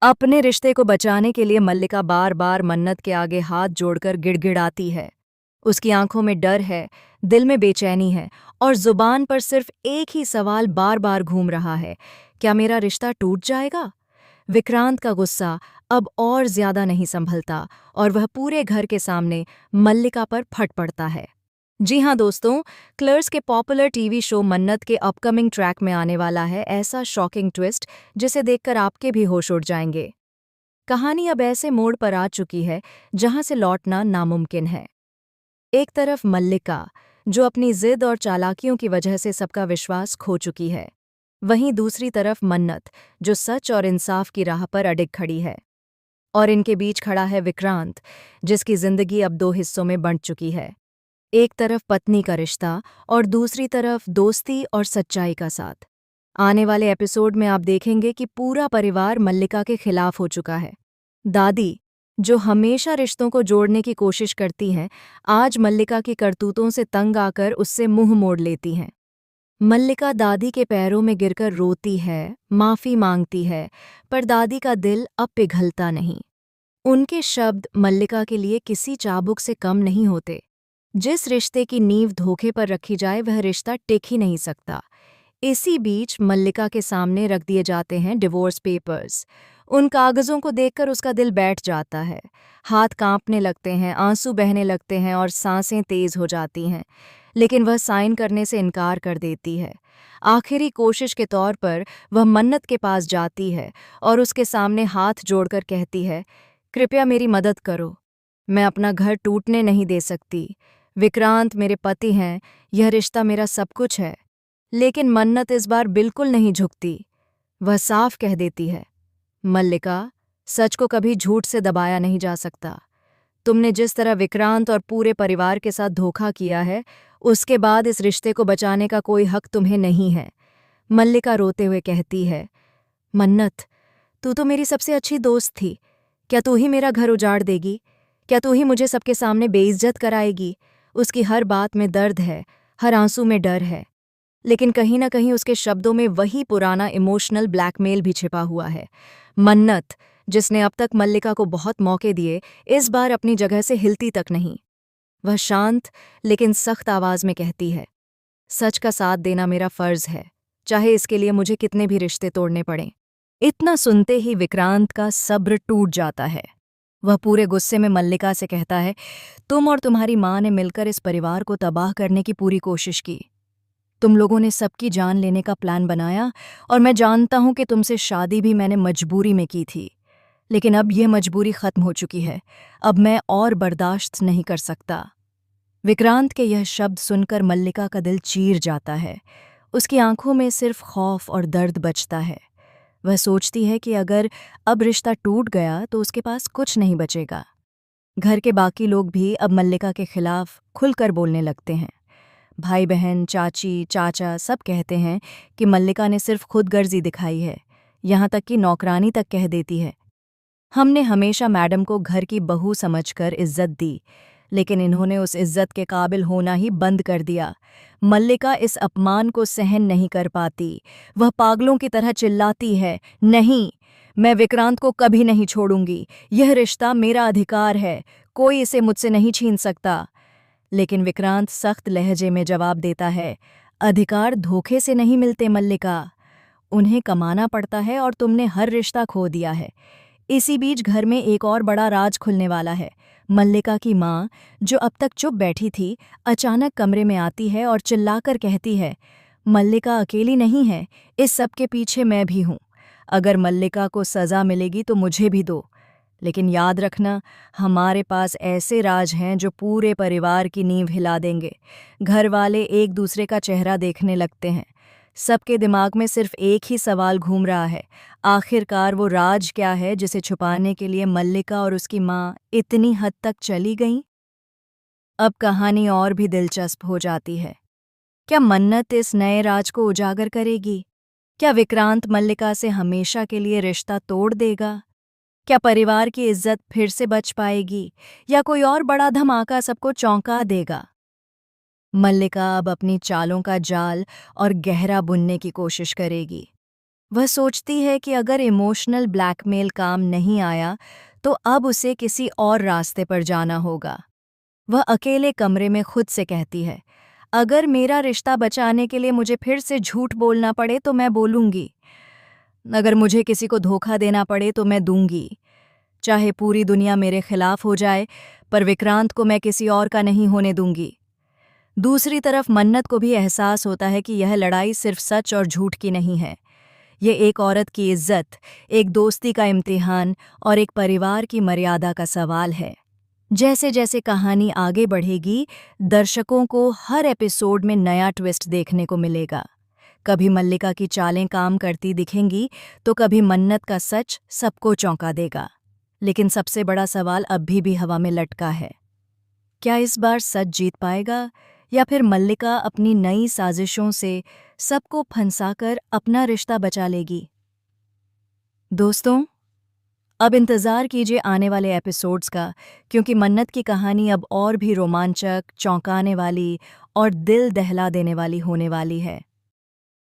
अपने रिश्ते को बचाने के लिए मल्लिका बार बार मन्नत के आगे हाथ जोड़कर गिड़गिड़ाती है। उसकी आंखों में डर है, दिल में बेचैनी है और जुबान पर सिर्फ एक ही सवाल बार बार घूम रहा है, क्या मेरा रिश्ता टूट जाएगा? विक्रांत का गुस्सा अब और ज्यादा नहीं संभलता और वह पूरे घर के सामने मल्लिका पर फट पड़ता है। जी हाँ दोस्तों, क्लर्स के पॉपुलर टीवी शो मन्नत के अपकमिंग ट्रैक में आने वाला है ऐसा शॉकिंग ट्विस्ट जिसे देखकर आपके भी होश उड़ जाएंगे। कहानी अब ऐसे मोड़ पर आ चुकी है जहां से लौटना नामुमकिन है। एक तरफ मल्लिका, जो अपनी जिद और चालाकियों की वजह से सबका विश्वास खो चुकी है। वहीं दूसरी तरफ मन्नत, जो सच और इंसाफ की राह पर अडिग खड़ी है। और इनके बीच खड़ा है विक्रांत, जिसकी जिंदगी अब दो हिस्सों में बंट चुकी है। एक तरफ पत्नी का रिश्ता और दूसरी तरफ दोस्ती और सच्चाई का साथ। आने वाले एपिसोड में आप देखेंगे कि पूरा परिवार मल्लिका के खिलाफ हो चुका है। दादी, जो हमेशा रिश्तों को जोड़ने की कोशिश करती हैं, आज मल्लिका की करतूतों से तंग आकर उससे मुंह मोड़ लेती हैं। मल्लिका दादी के पैरों में गिरकर रोती है, माफी मांगती है, पर दादी का दिल अब पिघलता नहीं। उनके शब्द मल्लिका के लिए किसी चाबुक से कम नहीं होते। जिस रिश्ते की नींव धोखे पर रखी जाए वह रिश्ता टिक ही नहीं सकता। इसी बीच मल्लिका के सामने रख दिए जाते हैं डिवोर्स पेपर्स। उन कागजों को देखकर उसका दिल बैठ जाता है। हाथ कांपने लगते हैं, आंसू बहने लगते हैं और सांसें तेज हो जाती हैं। लेकिन वह साइन करने से इनकार कर देती है। आखिरी कोशिश के तौर पर वह मन्नत के पास जाती है और उसके सामने हाथ जोड़कर कहती है, कृपया मेरी मदद करो। मैं अपना घर टूटने नहीं दे सकती। विक्रांत मेरे पति हैं, यह रिश्ता मेरा सब कुछ है। लेकिन मन्नत इस बार बिल्कुल नहीं झुकती। वह साफ कह देती है, मल्लिका, सच को कभी झूठ से दबाया नहीं जा सकता। तुमने जिस तरह विक्रांत और पूरे परिवार के साथ धोखा किया है, उसके बाद इस रिश्ते को बचाने का कोई हक तुम्हें नहीं है। मल्लिका रोते हुए कहती है, मन्नत, तू तो मेरी सबसे अच्छी दोस्त थी। क्या तू ही मेरा घर उजाड़ देगी? क्या तू ही मुझे सबके सामने बेइज्जत कराएगी? उसकी हर बात में दर्द है, हर आंसू में डर है। लेकिन कहीं न कहीं उसके शब्दों में वही पुराना इमोशनल ब्लैकमेल भी छिपा हुआ है। मन्नत, जिसने अब तक मल्लिका को बहुत मौके दिए, इस बार अपनी जगह से हिलती तक नहीं। वह शांत लेकिन सख्त आवाज में कहती है, सच का साथ देना मेरा फर्ज है, चाहे इसके लिए मुझे कितने भी रिश्ते तोड़ने पड़ें। इतना सुनते ही विक्रांत का सब्र टूट जाता है। वह पूरे गुस्से में मल्लिका से कहता है, तुम और तुम्हारी माँ ने मिलकर इस परिवार को तबाह करने की पूरी कोशिश की। तुम लोगों ने सबकी जान लेने का प्लान बनाया और मैं जानता हूं कि तुमसे शादी भी मैंने मजबूरी में की थी। लेकिन अब यह मजबूरी खत्म हो चुकी है। अब मैं और बर्दाश्त नहीं कर सकता। विक्रांत के यह शब्द सुनकर मल्लिका का दिल चीर जाता है। उसकी आंखों में सिर्फ खौफ और दर्द बचता है। वह सोचती है कि अगर अब रिश्ता टूट गया तो उसके पास कुछ नहीं बचेगा। घर के बाकी लोग भी अब मल्लिका के खिलाफ खुलकर बोलने लगते हैं। भाई बहन, चाची, चाचा सब कहते हैं कि मल्लिका ने सिर्फ खुदगर्जी दिखाई है। यहाँ तक कि नौकरानी तक कह देती है, हमने हमेशा मैडम को घर की बहू समझकर इज्जत दी, लेकिन इन्होंने उस इज्जत के काबिल होना ही बंद कर दिया। मल्लिका इस अपमान को सहन नहीं कर पाती। वह पागलों की तरह चिल्लाती है, नहीं, मैं विक्रांत को कभी नहीं छोड़ूंगी। यह रिश्ता मेरा अधिकार है, कोई इसे मुझसे नहीं छीन सकता। लेकिन विक्रांत सख्त लहजे में जवाब देता है, अधिकार धोखे से नहीं मिलते मल्लिका, उन्हें कमाना पड़ता है और तुमने हर रिश्ता खो दिया है। इसी बीच घर में एक और बड़ा राज खुलने वाला है। मल्लिका की माँ, जो अब तक चुप बैठी थी, अचानक कमरे में आती है और चिल्लाकर कहती है, मल्लिका अकेली नहीं है, इस सब के पीछे मैं भी हूँ। अगर मल्लिका को सज़ा मिलेगी तो मुझे भी दो। लेकिन याद रखना, हमारे पास ऐसे राज हैं जो पूरे परिवार की नींव हिला देंगे। घर वाले एक दूसरे का चेहरा देखने लगते हैं। सबके दिमाग में सिर्फ एक ही सवाल घूम रहा है, आखिरकार वो राज क्या है जिसे छुपाने के लिए मल्लिका और उसकी माँ इतनी हद तक चली गईं? अब कहानी और भी दिलचस्प हो जाती है। क्या मन्नत इस नए राज को उजागर करेगी? क्या विक्रांत मल्लिका से हमेशा के लिए रिश्ता तोड़ देगा? क्या परिवार की इज्जत फिर से बच पाएगी या कोई और बड़ा धमाका सबको चौंका देगा? मल्लिका अब अपनी चालों का जाल और गहरा बुनने की कोशिश करेगी। वह सोचती है कि अगर इमोशनल ब्लैकमेल काम नहीं आया तो अब उसे किसी और रास्ते पर जाना होगा। वह अकेले कमरे में खुद से कहती है, अगर मेरा रिश्ता बचाने के लिए मुझे फिर से झूठ बोलना पड़े तो मैं बोलूंगी। अगर मुझे किसी को धोखा देना पड़े तो मैं दूंगी। चाहे पूरी दुनिया मेरे खिलाफ हो जाए, पर विक्रांत को मैं किसी और का नहीं होने दूंगी। दूसरी तरफ मन्नत को भी एहसास होता है कि यह लड़ाई सिर्फ सच और झूठ की नहीं है। ये एक औरत की इज्जत, एक दोस्ती का इम्तिहान और एक परिवार की मर्यादा का सवाल है। जैसे जैसे कहानी आगे बढ़ेगी, दर्शकों को हर एपिसोड में नया ट्विस्ट देखने को मिलेगा। कभी मल्लिका की चालें काम करती दिखेंगी तो कभी मन्नत का सच सबको चौंका देगा। लेकिन सबसे बड़ा सवाल अभी भी हवा में लटका है। क्या इस बार सच जीत पाएगा या फिर मल्लिका अपनी नई साजिशों से सबको फंसाकर अपना रिश्ता बचा लेगी? दोस्तों, अब इंतज़ार कीजिए आने वाले एपिसोड्स का, क्योंकि मन्नत की कहानी अब और भी रोमांचक, चौंकाने वाली और दिल दहला देने वाली होने वाली है।